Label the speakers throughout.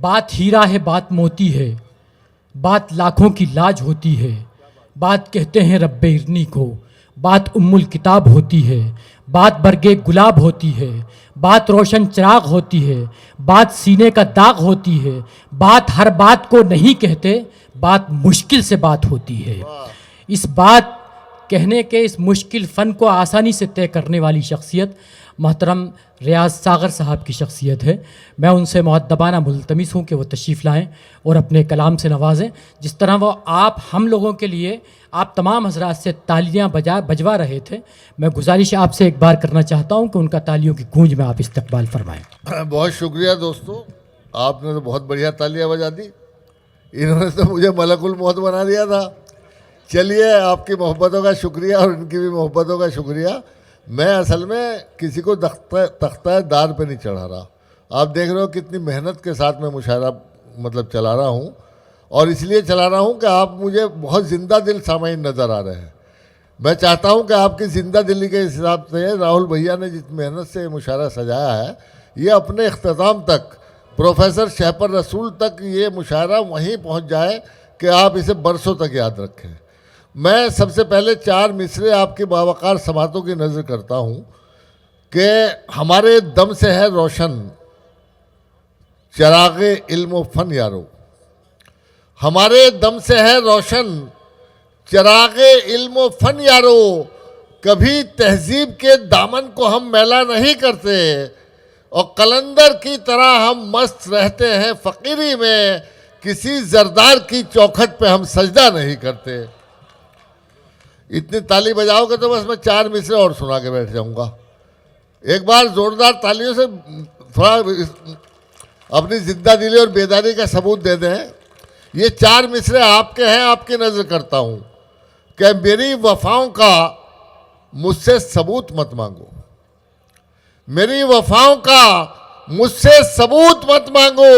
Speaker 1: बात हीरा है, बात मोती है, बात लाखों की लाज होती है, बात कहते हैं रब्बे इरनी को, बात उम्मुल किताब होती है, बात बरगे गुलाब होती है, बात रोशन चिराग होती है, बात सीने का दाग होती है, बात हर बात को नहीं कहते, बात मुश्किल से बात होती है। इस बात कहने के इस मुश्किल फ़न को आसानी से तय करने वाली शख्सियत मोहतरम रियाज सागर साहब की शख्सियत है। मैं उनसे मुअद्दबाना मुल्तमिस हूँ कि वो तशरीफ़ लाएँ और अपने कलाम से नवाजें। जिस तरह वो आप हम लोगों के लिए, आप तमाम हजरात से तालियाँ बजवा रहे थे, मैं गुजारिश आपसे एक बार करना चाहता हूँ कि उनका तालियों की गूंज में आप इस्तकबाल फरमाएँ।
Speaker 2: बहुत शुक्रिया दोस्तों, आपने तो बहुत बढ़िया तालियां बजा दी। इन्होंने तो मुझे मलकुल मौत बना दिया था। चलिए, आपकी मोहब्बतों का शुक्रिया और इनकी भी मोहब्बतों का शुक्रिया। मैं असल में किसी को तख्ता दार पे नहीं चढ़ा रहा। आप देख रहे हो कितनी मेहनत के साथ मैं मुशायरा मतलब चला रहा हूँ, और इसलिए चला रहा हूँ कि आप मुझे बहुत ज़िंदा दिल सामाइन नज़र आ रहे हैं। मैं चाहता हूँ कि आपकी ज़िंदा दिली के हिसाब से राहुल भैया ने जिस मेहनत से मुशायरा सजाया है, ये अपने इख्तिताम तक, प्रोफेसर शहपर रसूल तक ये मुशायरा वहीं पहुँच जाए कि आप इसे बरसों तक याद रखें। मैं सबसे पहले 4 मिसरे आपकी बावकार समातों की नज़र करता हूँ कि हमारे दम से है रोशन चिरागे इल्म फ़न यारो, हमारे दम से है रोशन चिरागे इल्म फ़न यारो, कभी तहजीब के दामन को हम मैला नहीं करते और कलंदर की तरह हम मस्त रहते हैं फ़कीरी में, किसी जरदार की चौखट पे हम सजदा नहीं करते। इतनी ताली बजाओगे तो बस मैं 4 मिसरे और सुना के बैठ जाऊंगा। एक बार जोरदार तालियों से थोड़ा अपनी जिद्दा दिली और बेदारी का सबूत दे दें। ये 4 मिसरे आपके हैं, आपकी नज़र करता हूँ कि मेरी वफाओं का मुझसे सबूत मत मांगो, मेरी वफाओं का मुझसे सबूत मत मांगो,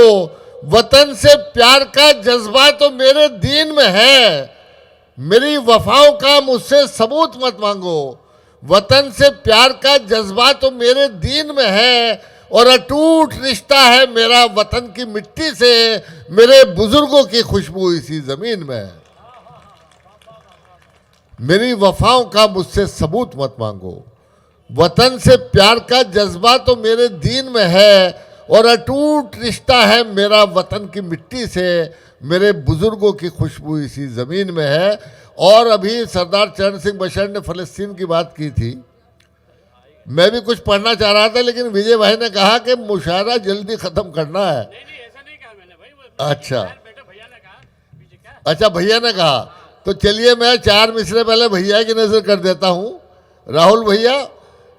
Speaker 2: वतन से प्यार का जज्बा तो मेरे दीन में है, मेरी वफाओं का मुझसे सबूत मत मांगो, वतन से प्यार का जज्बा तो मेरे दीन में है, और अटूट रिश्ता है मेरा वतन की मिट्टी से, मेरे बुजुर्गों की खुशबू इसी ज़मीन में है। मेरी वफाओं का मुझसे सबूत मत मांगो, वतन से प्यार का जज्बा तो मेरे दीन में है, और अटूट रिश्ता है मेरा वतन की मिट्टी से, मेरे बुजुर्गों की खुशबू इसी ज़मीन में है। और अभी सरदार चरण सिंह बशर ने फ़लस्तीन की बात की थी, मैं भी कुछ पढ़ना चाह रहा था, लेकिन विजय भाई ने कहा कि मुशायरा जल्दी ख़त्म करना है।
Speaker 3: नहीं, ऐसा नहीं कहा मैंने भाई, बेटा भैया ने कहा।
Speaker 2: अच्छा, भैया ने कहा, तो चलिए मैं 4 मिसरे पहले भैया की नज़र कर देता हूँ। राहुल भैया,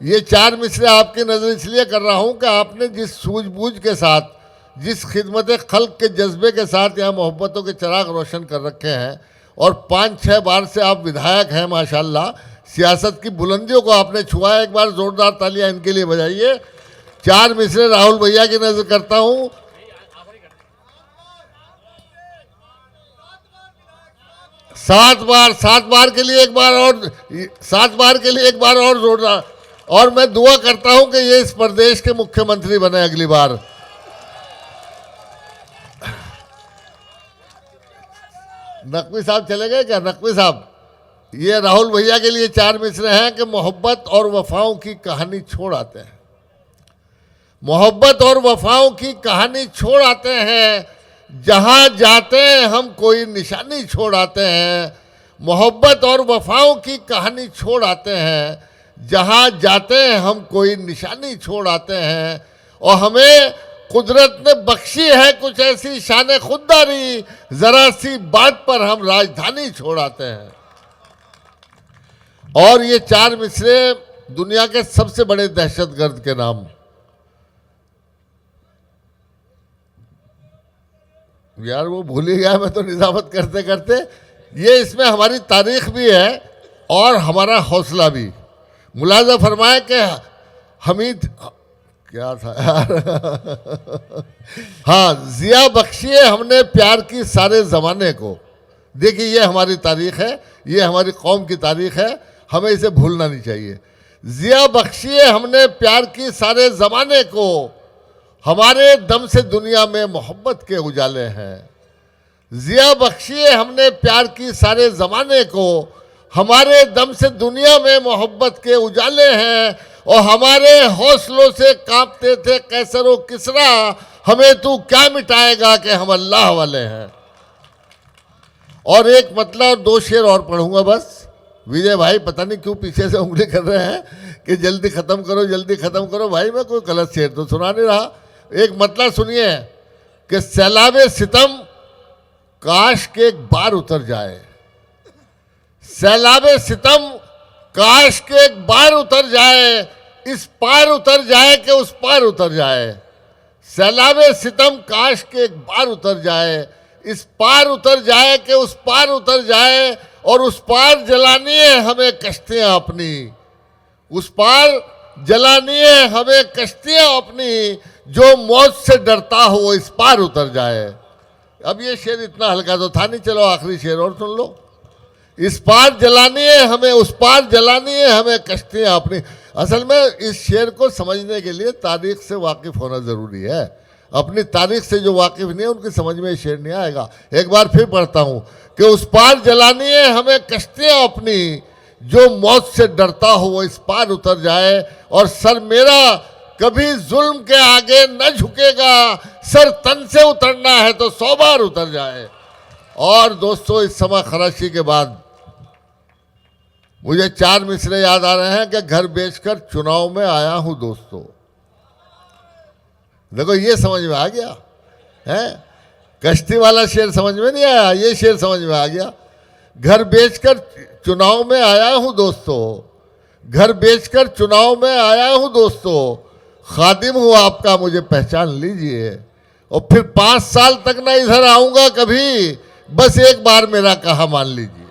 Speaker 2: ये 4 मिसरे आपकी नज़र इसलिए कर रहा हूँ कि आपने जिस सूझबूझ के साथ, जिस खिदमत खल्क के जज्बे के साथ यहाँ मोहब्बतों के चिराग रोशन कर रखे हैं, और 5-6 बार से आप विधायक हैं माशाल्लाह, सियासत की बुलंदियों को आपने छुआ है। एक बार ज़ोरदार तालियां इनके लिए बजाइए। 4 मिसरे राहुल भैया की नज़र करता हूँ। 7 बार के लिए एक बार और, 7 बार के लिए एक बार और जोरदार। और मैं दुआ करता हूं कि ये इस प्रदेश के मुख्यमंत्री बने अगली बार। नकवी साहब चले गए क्या? नकवी साहब, ये राहुल भैया के लिए 4 मिसरे हैं कि मोहब्बत और वफाओं की कहानी छोड़ आते हैं, मोहब्बत और वफाओं की कहानी छोड़ आते हैं, जहां जाते हैं हम कोई निशानी छोड़ आते हैं, मोहब्बत और वफाओं की कहानी छोड़ आते हैं, जहां जाते हैं हम कोई निशानी छोड़ आते हैं, और हमें कुदरत ने बख्शी है कुछ ऐसी शान खुददारी, जरा सी बात पर हम राजधानी छोड़ आते हैं। और ये 4 मिसरे दुनिया के सबसे बड़े दहशतगर्द के नाम, यार वो भूल ही गया मैं तो निजामत करते करते। ये इसमें हमारी तारीख भी है और हमारा हौसला भी। मुलाजा फरमाए कि हमीद क्या था यार हाँ, जिया बख्शिए हमने प्यार की सारे ज़माने को। देखिए, ये हमारी तारीख है, ये हमारी कौम की तारीख है, हमें इसे भूलना नहीं चाहिए। जिया बख्शिए हमने प्यार की सारे ज़माने को, हमारे दम से दुनिया में मोहब्बत के उजाले हैं। जिया बख्शिए हमने प्यार की सारे ज़माने को, हमारे दम से दुनिया में मोहब्बत के उजाले हैं। और हमारे हौसलों से कांपते थे कैसर व किसरा, हमें तू क्या मिटाएगा कि हम अल्लाह वाले हैं। और एक मतलब 2 शेर और पढ़ूंगा बस। विजय भाई पता नहीं क्यों पीछे से उंगली कर रहे हैं कि जल्दी ख़त्म करो, जल्दी ख़त्म करो। भाई मैं कोई गलत शेर तो सुना नहीं रहा। एक मतलब सुनिए कि सैलाबे सितम काश के एक बार उतर जाए, सैलाबे सितम काश के एक बार उतर जाए, इस पार उतर जाए कि उस पार उतर जाए। सैलाबे सितम काश के एक बार उतर जाए, इस पार उतर जाए कि उस पार उतर जाए। और उस पार जलानी है हमें कश्तियां अपनी, उस पार जलानी है हमें कश्तियां अपनी, जो मौत से डरता हो वो इस पार उतर जाए। अब ये शेर इतना हल्का तो था नहीं, चलो आखिरी शेर और सुन लो। इस पार जलानी है हमें, उस पार जलानी है हमें कश्तियां अपनी। असल में इस शेर को समझने के लिए तारीख से वाकिफ होना ज़रूरी है। अपनी तारीख से जो वाकिफ नहीं है उनकी समझ में ये शेर नहीं आएगा। एक बार फिर पढ़ता हूँ कि उस पार जलानी है हमें कश्तियां अपनी, जो मौत से डरता हो वो इस पार उतर जाए। और सर मेरा कभी जुल्म के आगे न झुकेगा, सर तन से उतरना है तो 100 बार उतर जाए। और दोस्तों इस समय खराशी के बाद मुझे 4 मिसरे याद आ रहे हैं कि घर बेचकर चुनाव में आया हूं दोस्तों। देखो ये समझ में आ गया है, कश्ती वाला शेर समझ में नहीं आया, ये शेर समझ में आ गया। घर बेचकर चुनाव में आया हूं दोस्तों, घर बेचकर चुनाव में आया हूं दोस्तों, खादिम हूं आपका मुझे पहचान लीजिए। और फिर 5 साल तक ना इधर आऊंगा कभी, बस एक बार मेरा कहा मान लीजिए।